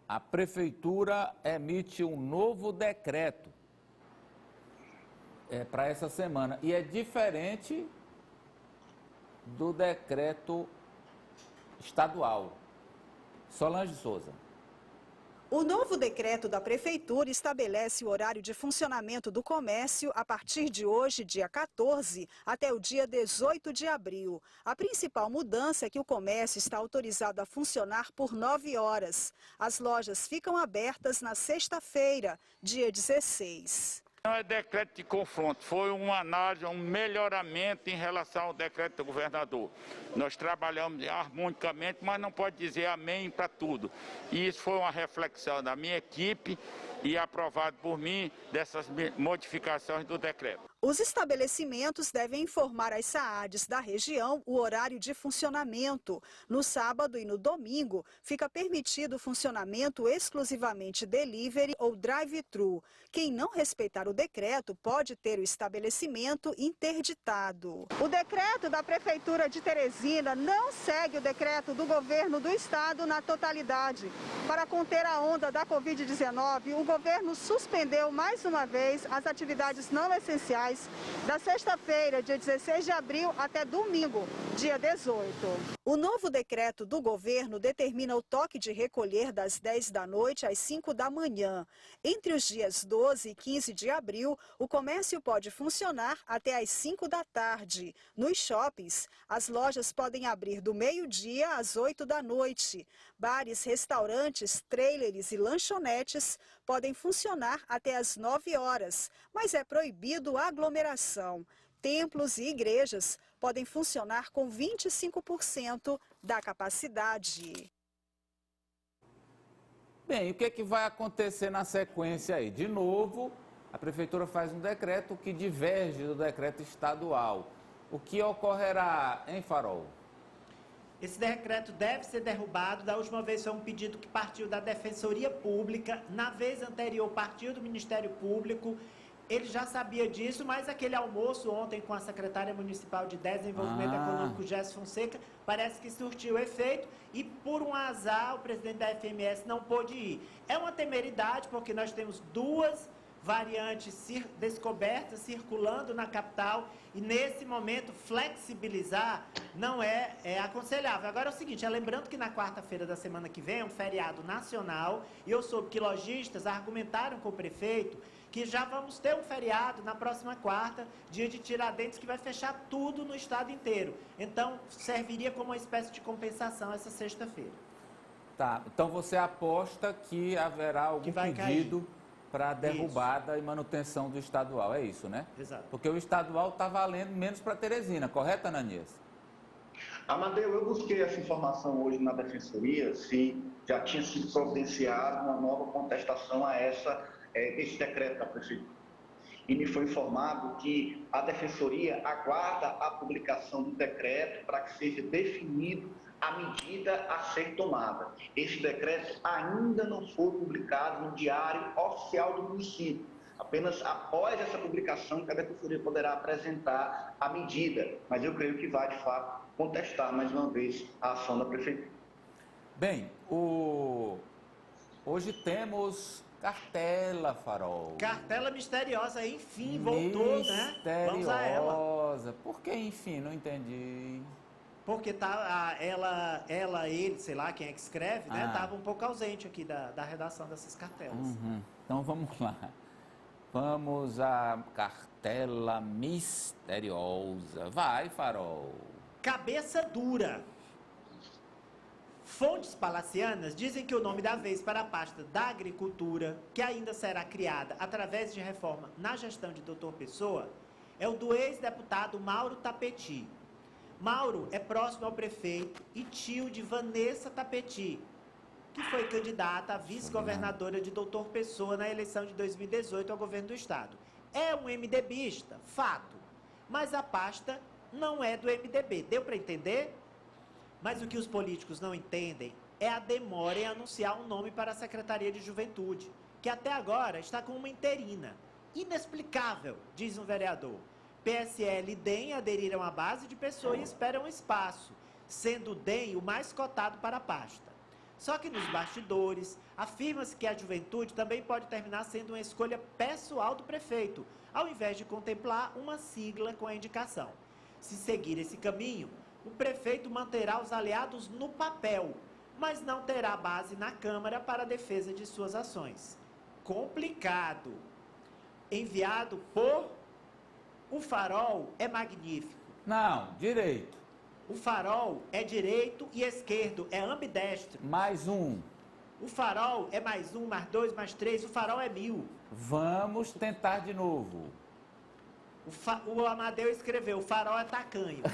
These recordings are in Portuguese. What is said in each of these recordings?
a Prefeitura emite um novo decreto para essa semana. E é diferente do decreto estadual. Solange Souza. O novo decreto da Prefeitura estabelece o horário de funcionamento do comércio a partir de hoje, dia 14, até o dia 18 de abril. A principal mudança é que o comércio está autorizado a funcionar por 9 horas. As lojas ficam abertas na sexta-feira, dia 16. Não é decreto de confronto, foi uma análise, um melhoramento em relação ao decreto do governador. Nós trabalhamos harmonicamente, mas não pode dizer amém para tudo. E isso foi uma reflexão da minha equipe e aprovado por mim dessas modificações do decreto. Os estabelecimentos devem informar às SAADs da região o horário de funcionamento. No sábado e no domingo, fica permitido o funcionamento exclusivamente delivery ou drive-thru. Quem não respeitar o decreto pode ter o estabelecimento interditado. O decreto da Prefeitura de Teresina não segue o decreto do governo do estado na totalidade. Para conter a onda da Covid-19, o governo suspendeu mais uma vez as atividades não essenciais da sexta-feira, dia 16 de abril, até domingo, dia 18. O novo decreto do governo determina o toque de recolher das 10 da noite às 5 da manhã. Entre os dias 12 e 15 de abril, o comércio pode funcionar até às 5 da tarde. Nos shoppings, as lojas podem abrir do meio-dia às 8 da noite. Bares, restaurantes, trailers e lanchonetes podem funcionar até às 9 horas, mas é proibido a aglomeração. Templos e igrejas podem funcionar com 25% da capacidade. Bem, o que vai acontecer na sequência aí? De novo, a Prefeitura faz um decreto que diverge do decreto estadual. O que ocorrerá, hein, Farol? Esse decreto deve ser derrubado. Da última vez foi um pedido que partiu da Defensoria Pública. Na vez anterior partiu do Ministério Público. Ele já sabia disso, mas aquele almoço ontem com a secretária municipal de Desenvolvimento Econômico, Jéssica Fonseca, parece que surtiu efeito e, por um azar, o presidente da FMS não pôde ir. É uma temeridade, porque nós temos duas variantes descobertas circulando na capital e, nesse momento, flexibilizar não é aconselhável. Agora é o seguinte, lembrando que na quarta-feira da semana que vem é um feriado nacional e eu soube que lojistas argumentaram com o prefeito que já vamos ter um feriado na próxima quarta, dia de Tiradentes, que vai fechar tudo no estado inteiro. Então, serviria como uma espécie de compensação essa sexta-feira. Tá, então você aposta que haverá algum pedido para derrubada e manutenção do estadual, é isso, né? Exato. Porque o estadual está valendo menos para Teresina, correto, Ananias? Amadeu, eu busquei essa informação hoje na Defensoria, se já tinha sido providenciada uma nova contestação a esse decreto da Prefeitura. E me foi informado que a Defensoria aguarda a publicação do decreto para que seja definido a medida a ser tomada. Esse decreto ainda não foi publicado no Diário Oficial do município. Apenas após essa publicação que a Defensoria poderá apresentar a medida. Mas eu creio que vai, de fato, contestar mais uma vez a ação da Prefeitura. Bem, hoje temos cartela, Farol. Cartela misteriosa, enfim, voltou, né? Vamos a ela. Por que enfim? Não entendi. Porque ele, sei lá quem é que escreve, né? Estava um pouco ausente aqui da redação dessas cartelas. Então vamos lá. Vamos à cartela misteriosa. Vai, Farol. Cabeça dura. Fontes palacianas dizem que o nome da vez para a pasta da agricultura, que ainda será criada através de reforma na gestão de Dr. Pessoa, é o do ex-deputado Mauro Tapeti. Mauro é próximo ao prefeito e tio de Vanessa Tapeti, que foi candidata a vice-governadora de Dr. Pessoa na eleição de 2018 ao governo do estado. É um MDBista, fato, mas a pasta não é do MDB. Deu para entender? Mas o que os políticos não entendem é a demora em anunciar um nome para a Secretaria de Juventude, que até agora está com uma interina. Inexplicável, diz um vereador. PSL e DEM aderiram à base de Pessoa e esperam espaço, sendo o DEM o mais cotado para a pasta. Só que nos bastidores, afirma-se que a juventude também pode terminar sendo uma escolha pessoal do prefeito, ao invés de contemplar uma sigla com a indicação. Se seguir esse caminho, o prefeito manterá os aliados no papel, mas não terá base na Câmara para a defesa de suas ações. Complicado. Enviado por O Farol é magnífico. Não, direito. O Farol é direito e esquerdo, é ambidestro. Mais um. O Farol é mais um, mais dois, mais três, o Farol é 1000. Vamos tentar de novo. O Amadeu escreveu, o Farol é tacanho.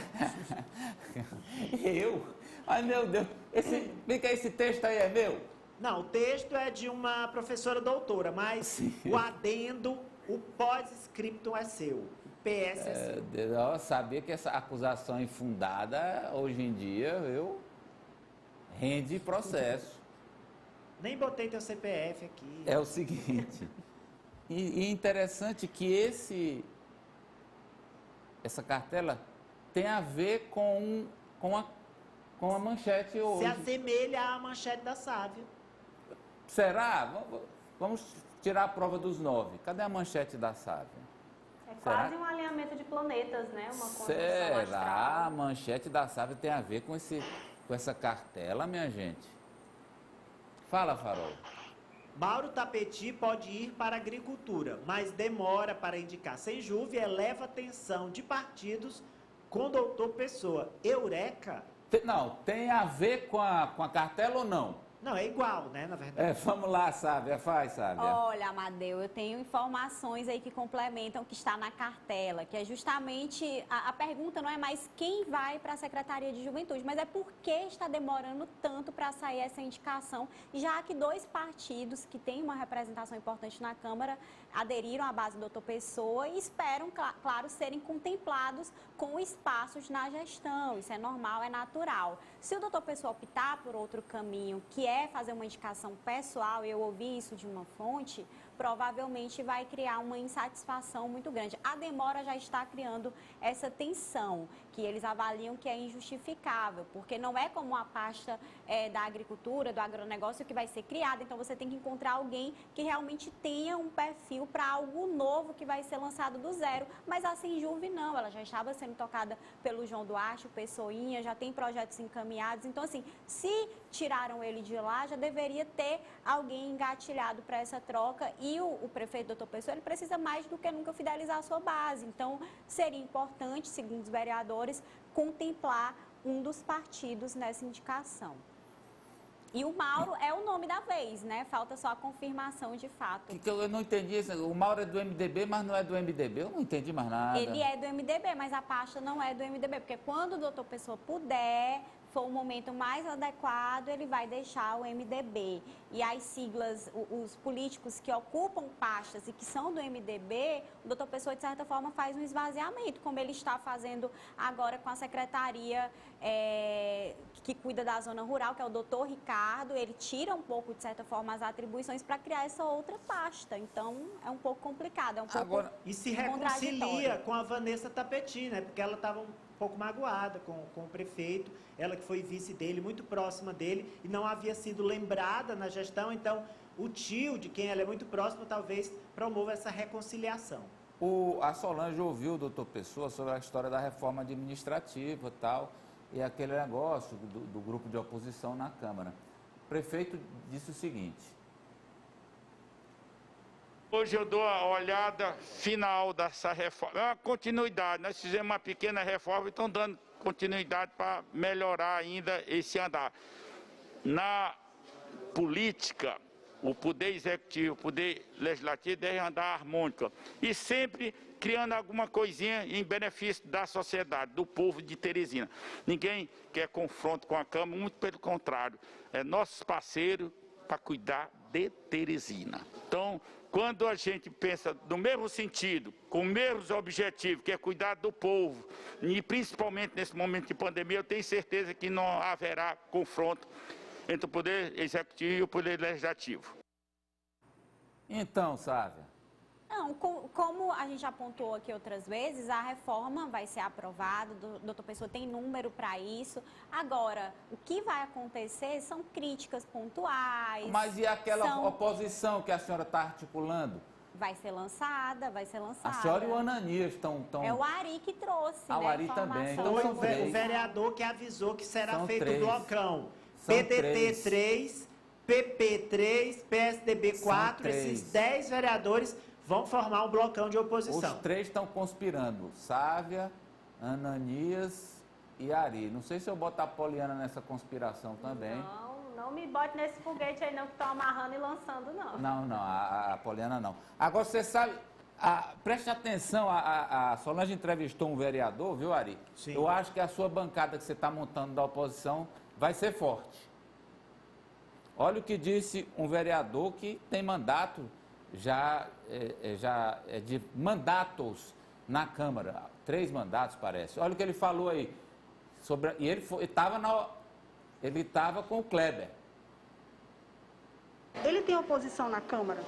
Eu? Ai, meu Deus. Esse texto aí é meu? Não, o texto é de uma professora doutora, mas Sim. o adendo, o pós-scriptum é seu. O PS é seu. Eu sabia que essa acusação infundada, hoje em dia, rende processo. Nem botei teu CPF aqui. É o seguinte, e interessante que essa cartela tem a ver com a manchete hoje. Se assemelha à manchete da Sávio. Será? Vamos tirar a prova dos 9. Cadê a manchete da Sávio? É quase um alinhamento de planetas, né? Uma conjunção Será? astral. A manchete da Sávio tem a ver com essa cartela, minha gente? Fala, Farol. Mauro Tapeti pode ir para a agricultura, mas demora para indicar Senjuve e eleva a tensão de partidos com doutor Pessoa. Eureka? Não, tem a ver com a cartela ou não? Não, é igual, né, na verdade. Vamos lá, Sávia, faz, Sávia. Olha, Amadeu, eu tenho informações aí que complementam o que está na cartela, que é justamente, a pergunta não é mais quem vai para a Secretaria de Juventude, mas é por que está demorando tanto para sair essa indicação, já que 2 partidos que têm uma representação importante na Câmara aderiram à base do doutor Pessoa e esperam, claro, serem contemplados com espaços na gestão. Isso é normal, é natural. Se o doutor Pessoa optar por outro caminho, que é fazer uma indicação pessoal, eu ouvi isso de uma fonte, provavelmente vai criar uma insatisfação muito grande. A demora já está criando essa tensão, que eles avaliam que é injustificável, porque não é como a pasta da agricultura, do agronegócio que vai ser criada, então você tem que encontrar alguém que realmente tenha um perfil para algo novo que vai ser lançado do zero, mas a Senjuve não, ela já estava sendo tocada pelo João Duarte, o Pessoinha, já tem projetos encaminhados, então assim, se tiraram ele de lá, já deveria ter alguém engatilhado para essa troca e o prefeito doutor Pessoa, ele precisa mais do que nunca fidelizar a sua base, então seria importante, segundo os vereadores, contemplar um dos partidos nessa indicação. E o Mauro é o nome da vez, né? Falta só a confirmação de fato. Que eu não entendi isso. O Mauro é do MDB, mas não é do MDB. Eu não entendi mais nada. Ele é do MDB, mas a pasta não é do MDB, porque quando o doutor Pessoa puder, for o momento mais adequado, ele vai deixar o MDB. E as siglas, os políticos que ocupam pastas e que são do MDB, o doutor Pessoa, de certa forma, faz um esvaziamento, como ele está fazendo agora com a secretaria que cuida da zona rural, que é o doutor Ricardo. Ele tira um pouco, de certa forma, as atribuições para criar essa outra pasta. Então, é um pouco complicado, é um pouco E se reconcilia com a Vanessa Tapeti, né? Porque ela estava um pouco magoada com o prefeito, ela que foi vice dele, muito próxima dele, e não havia sido lembrada na gestão, então o tio, de quem ela é muito próxima, talvez promova essa reconciliação. A Solange ouviu o doutor Pessoa sobre a história da reforma administrativa e tal, e aquele negócio do grupo de oposição na Câmara. O prefeito disse o seguinte: hoje eu dou a olhada final dessa reforma. É uma continuidade, nós fizemos uma pequena reforma e estão dando continuidade para melhorar ainda esse andar. Na política, o poder executivo, o poder legislativo deve andar harmônica e sempre criando alguma coisinha em benefício da sociedade, do povo de Teresina. Ninguém quer confronto com a Câmara, muito pelo contrário. É nossos parceiros para cuidar de Teresina. Então, quando a gente pensa no mesmo sentido, com os mesmos objetivos, que é cuidar do povo, e principalmente nesse momento de pandemia, eu tenho certeza que não haverá confronto entre o Poder Executivo e o Poder Legislativo. então, Sávia, Não, como a gente apontou aqui outras vezes, a reforma vai ser aprovada, o doutor Pessoa tem número para isso. Agora, o que vai acontecer são críticas pontuais. Mas e aquela oposição que a senhora está articulando? Vai ser lançada, vai ser lançada. A senhora e o Ananias estão... É o Ari que trouxe, o né, Ari também. Então Foi são o três. vereador que avisou que será São feito três. o blocão. São PDT 3, PP 3, PSDB 4, três. esses 10 vereadores vão formar um blocão de Os oposição. três estão conspirando. Sávia, Ananias e Ari. Não sei se eu boto a Poliana nessa conspiração também. Não me bote nesse foguete aí não, que estão amarrando e lançando, não. Não, a Poliana não. Agora, você sabe, preste atenção, a Solange entrevistou um vereador, viu, Ari? Sim. Eu acho que a sua bancada que você está montando da oposição vai ser forte. Olha o que disse um vereador que tem mandato, já de mandatos na Câmara. 3 mandatos, parece. Olha o que ele falou aí. E ele estava com o Kleber. Ele tem oposição na Câmara?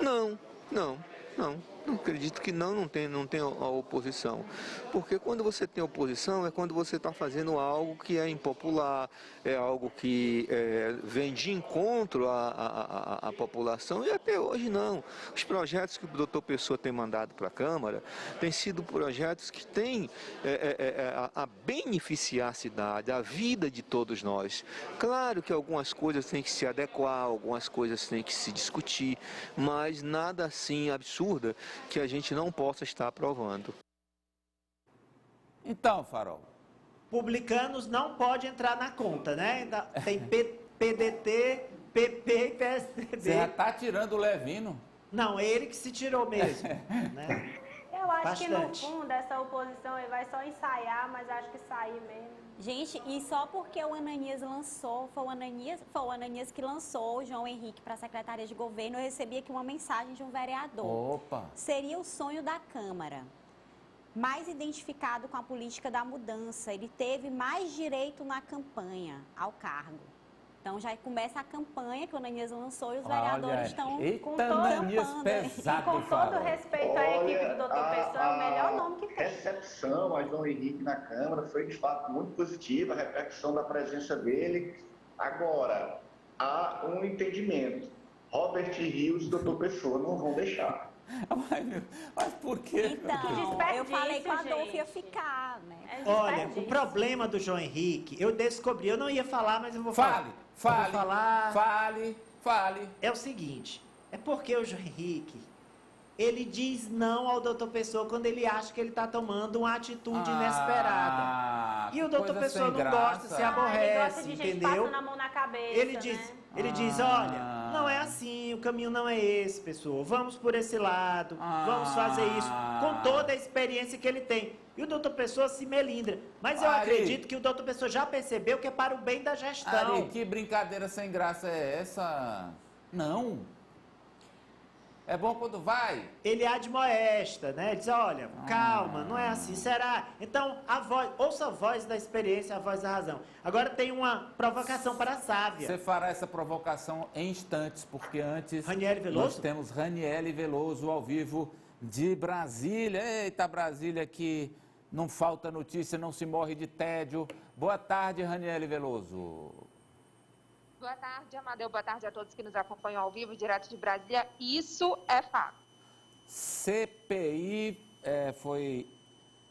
Não acredito que não tem a oposição. Porque quando você tem oposição é quando você está fazendo algo que é impopular, é algo que vem de encontro à população, e até hoje não. Os projetos que o doutor Pessoa tem mandado para a Câmara têm sido projetos que têm a beneficiar a cidade, a vida de todos nós. Claro que algumas coisas têm que se adequar, algumas coisas têm que se discutir, mas nada assim absurda que a gente não possa estar aprovando. Então, Farol. Publicanos não pode entrar na conta, né? Tem PDT, PP e PSDB. Você já está tirando o Levino. Não, ele que se tirou mesmo. Né? Eu acho que no Bastante. fundo essa oposição ele vai só ensaiar, mas acho que sair mesmo. Gente, e só porque o Ananias lançou, foi o Ananias que lançou o João Henrique para a Secretaria de Governo, eu recebi aqui uma mensagem de um vereador. Opa! Seria o sonho da Câmara, mais identificado com a política da mudança. Ele teve mais direito na campanha ao cargo. Então já começa a campanha que o Ananias lançou e os vereadores estão eita, com Ananias todo pesado, E com todo Farol. respeito à equipe do doutor Pessoa, é o melhor nome que tem. A recepção a João Henrique na Câmara foi, de fato, muito positiva, a repercussão da presença dele. Agora, há um entendimento. Robert Rios e doutor Pessoa não vão deixar. Mas por quê? Então, eu falei que o Adolfo gente. ia ficar, né? Olha, o desperdício. problema do João Henrique, eu descobri, eu não ia falar, mas eu vou falar. Fale. É o seguinte, é porque o João Henrique, ele diz não ao doutor Pessoa quando ele acha que ele está tomando uma atitude inesperada. E o doutor coisa Pessoa sem não gosta, graça. se Ele aborrece, gosta de gente entendeu? passando a mão na cabeça, Ele diz, olha, Ah. não é assim, o caminho não é esse, pessoal. Vamos por esse lado, vamos fazer isso, com toda a experiência que ele tem. E o doutor Pessoa se melindra. Mas eu Ari. acredito que o doutor Pessoa já percebeu que é para o bem da gestão. Ari, que brincadeira sem graça é essa? Não. É bom quando vai. Ele admoesta, né? Diz, olha, calma, não é assim, será? Então, ouça a voz da experiência, a voz da razão. Agora tem uma provocação para a Sávia. Você fará essa provocação em instantes, porque antes Raniele Veloso? nós temos Raniele Veloso ao vivo de Brasília. Eita, Brasília, que não falta notícia, não se morre de tédio. Boa tarde, Raniele Veloso. Boa tarde, Amadeu. Boa tarde a todos que nos acompanham ao vivo, direto de Brasília. Isso é fato. CPI foi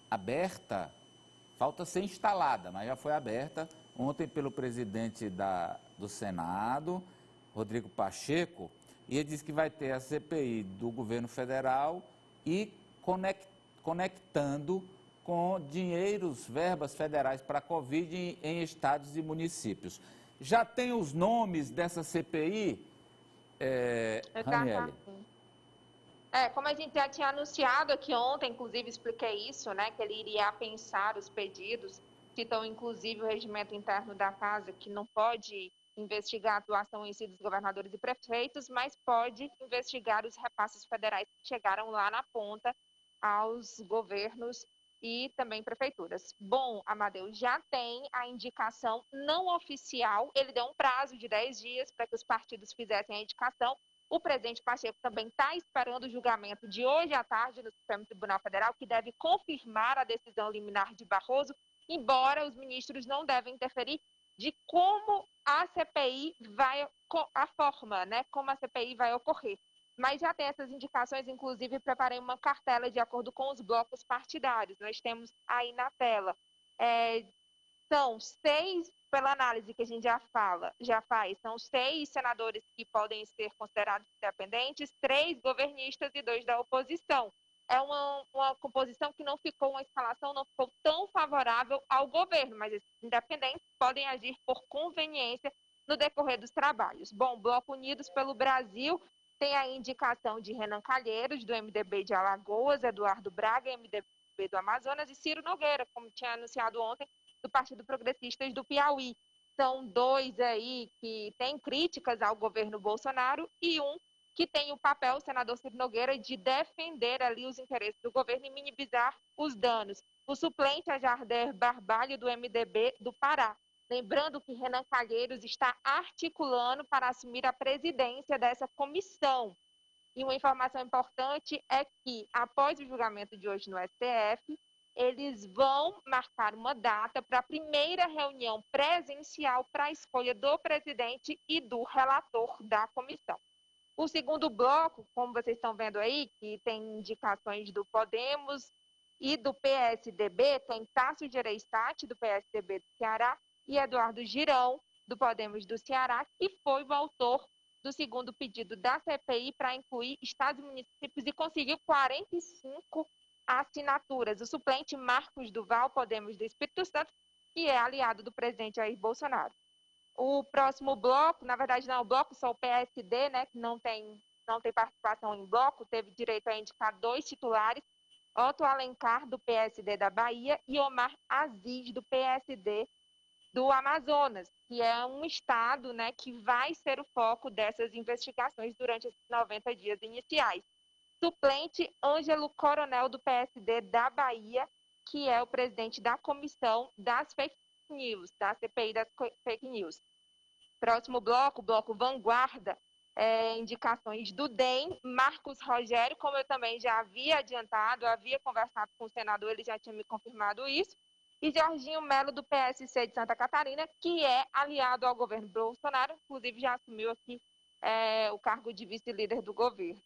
aberta, falta ser instalada, mas já foi aberta ontem pelo presidente do Senado, Rodrigo Pacheco, e ele disse que vai ter a CPI do governo federal e conectando com dinheiros, verbas federais para a Covid em estados e municípios. Já tem os nomes dessa CPI, Raniele? Como a gente já tinha anunciado aqui ontem, inclusive expliquei isso, né, que ele iria pensar os pedidos, citam inclusive o regimento interno da casa, que não pode investigar a atuação em si dos governadores e prefeitos, mas pode investigar os repasses federais que chegaram lá na ponta aos governos e também prefeituras. Bom, Amadeu, já tem a indicação não oficial, ele deu um prazo de 10 dias para que os partidos fizessem a indicação, O presidente Pacheco também está esperando o julgamento de hoje à tarde no Supremo Tribunal Federal, que deve confirmar a decisão liminar de Barroso, embora os ministros não devem interferir de como a CPI vai, a forma, né, como a CPI vai ocorrer. Mas já tem essas indicações, inclusive preparei uma cartela de acordo com os blocos partidários. Nós temos aí na tela. São 6, pela análise que a gente já faz, são 6 senadores que podem ser considerados independentes, 3 governistas e 2 da oposição. É uma composição que não ficou, uma escalação não ficou tão favorável ao governo, mas esses independentes podem agir por conveniência no decorrer dos trabalhos. Bom, Bloco Unidos pelo Brasil tem a indicação de Renan Calheiros, do MDB de Alagoas, Eduardo Braga, MDB do Amazonas, e Ciro Nogueira, como tinha anunciado ontem, do Partido Progressistas do Piauí. São 2 aí que têm críticas ao governo Bolsonaro e um que tem o papel, o senador Ciro Nogueira, de defender ali os interesses do governo e minimizar os danos. O suplente é Jarder Barbalho, do MDB do Pará. Lembrando que Renan Calheiros está articulando para assumir a presidência dessa comissão. E uma informação importante é que, após o julgamento de hoje no STF, eles vão marcar uma data para a primeira reunião presencial para a escolha do presidente e do relator da comissão. O segundo bloco, como vocês estão vendo aí, que tem indicações do Podemos e do PSDB, tem Tássio Gereissati, do PSDB do Ceará, e Eduardo Girão, do Podemos do Ceará, que foi o autor do segundo pedido da CPI para incluir estados e municípios e conseguiu 45 assinaturas. O suplente Marcos Duval, Podemos do Espírito Santo, que é aliado do presidente Jair Bolsonaro. O próximo bloco, na verdade não é o bloco, só o PSD, né, que não tem participação em bloco, teve direito a indicar 2 titulares, Otto Alencar, do PSD da Bahia, e Omar Aziz, do PSD do Amazonas, que é um estado, né, que vai ser o foco dessas investigações durante esses 90 dias iniciais. Suplente Ângelo Coronel, do PSD da Bahia, que é o presidente da comissão das fake news, da CPI das fake news. Próximo bloco, bloco Vanguarda, indicações do DEM, Marcos Rogério, como eu também já havia adiantado, havia conversado com o senador, ele já tinha me confirmado isso, e Jorginho Melo, do PSC de Santa Catarina, que é aliado ao governo Bolsonaro, inclusive já assumiu aqui o cargo de vice-líder do governo.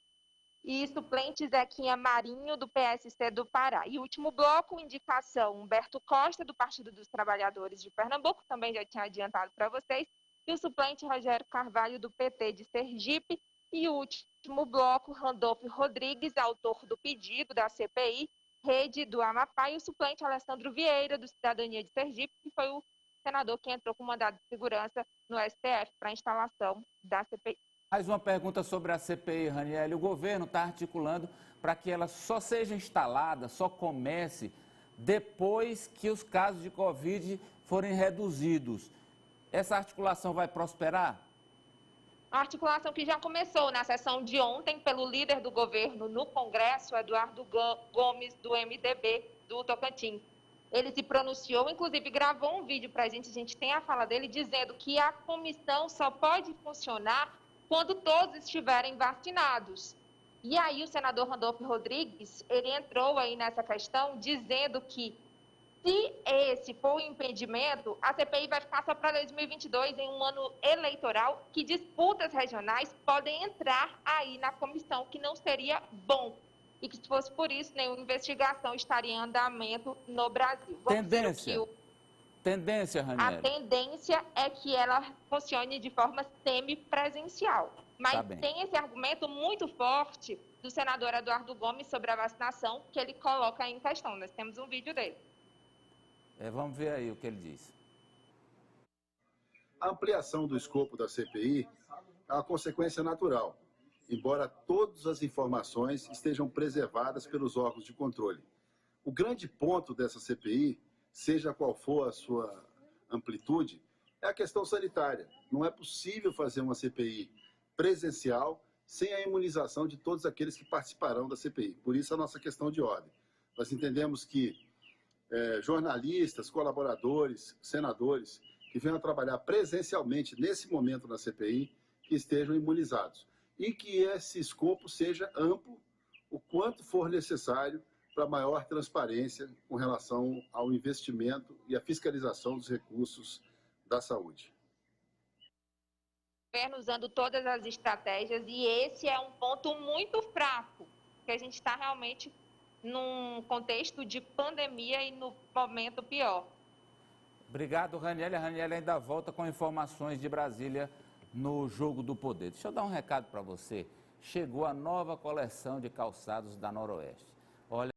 E suplente Zequinha Marinho, do PSC do Pará. E último bloco, indicação Humberto Costa, do Partido dos Trabalhadores de Pernambuco, também já tinha adiantado para vocês, e o suplente Rogério Carvalho, do PT de Sergipe. E o último bloco, Randolfo Rodrigues, autor do pedido da CPI, Rede do Amapá, e o suplente Alessandro Vieira, do Cidadania de Sergipe, que foi o senador que entrou com mandado de segurança no STF para a instalação da CPI. Mais uma pergunta sobre a CPI, Raniele. O governo está articulando para que ela só seja instalada, só comece, depois que os casos de Covid forem reduzidos. Essa articulação vai prosperar? A articulação que já começou na sessão de ontem pelo líder do governo no Congresso, Eduardo Gomes, do MDB do Tocantins. Ele se pronunciou, inclusive gravou um vídeo para a gente tem a fala dele dizendo que a comissão só pode funcionar quando todos estiverem vacinados. E aí o senador Randolfo Rodrigues, ele entrou aí nessa questão dizendo que se esse for o impedimento, a CPI vai ficar só para 2022, em um ano eleitoral, que disputas regionais podem entrar aí na comissão, que não seria bom. E que se fosse por isso, nenhuma investigação estaria em andamento no Brasil. Tendência, Raniele. A tendência é que ela funcione de forma semipresencial. Mas tem esse argumento muito forte do senador Eduardo Gomes sobre a vacinação, que ele coloca em questão. Nós temos um vídeo dele. Vamos ver aí o que ele diz. A ampliação do escopo da CPI é uma consequência natural, embora todas as informações estejam preservadas pelos órgãos de controle. O grande ponto dessa CPI, seja qual for a sua amplitude, é a questão sanitária. Não é possível fazer uma CPI presencial sem a imunização de todos aqueles que participarão da CPI. Por isso a nossa questão de ordem. Nós entendemos que jornalistas, colaboradores, senadores que venham trabalhar presencialmente nesse momento na CPI, que estejam imunizados. e que esse escopo seja amplo o quanto for necessário para maior transparência com relação ao investimento e à fiscalização dos recursos da saúde. O governo usando todas as estratégias, e esse é um ponto muito fraco, que a gente está realmente num contexto de pandemia e no momento pior. Obrigado, Raniele. A Raniele ainda volta com informações de Brasília no Jogo do Poder. Deixa eu dar um recado para você. Chegou a nova coleção de calçados da Noroeste. Olha,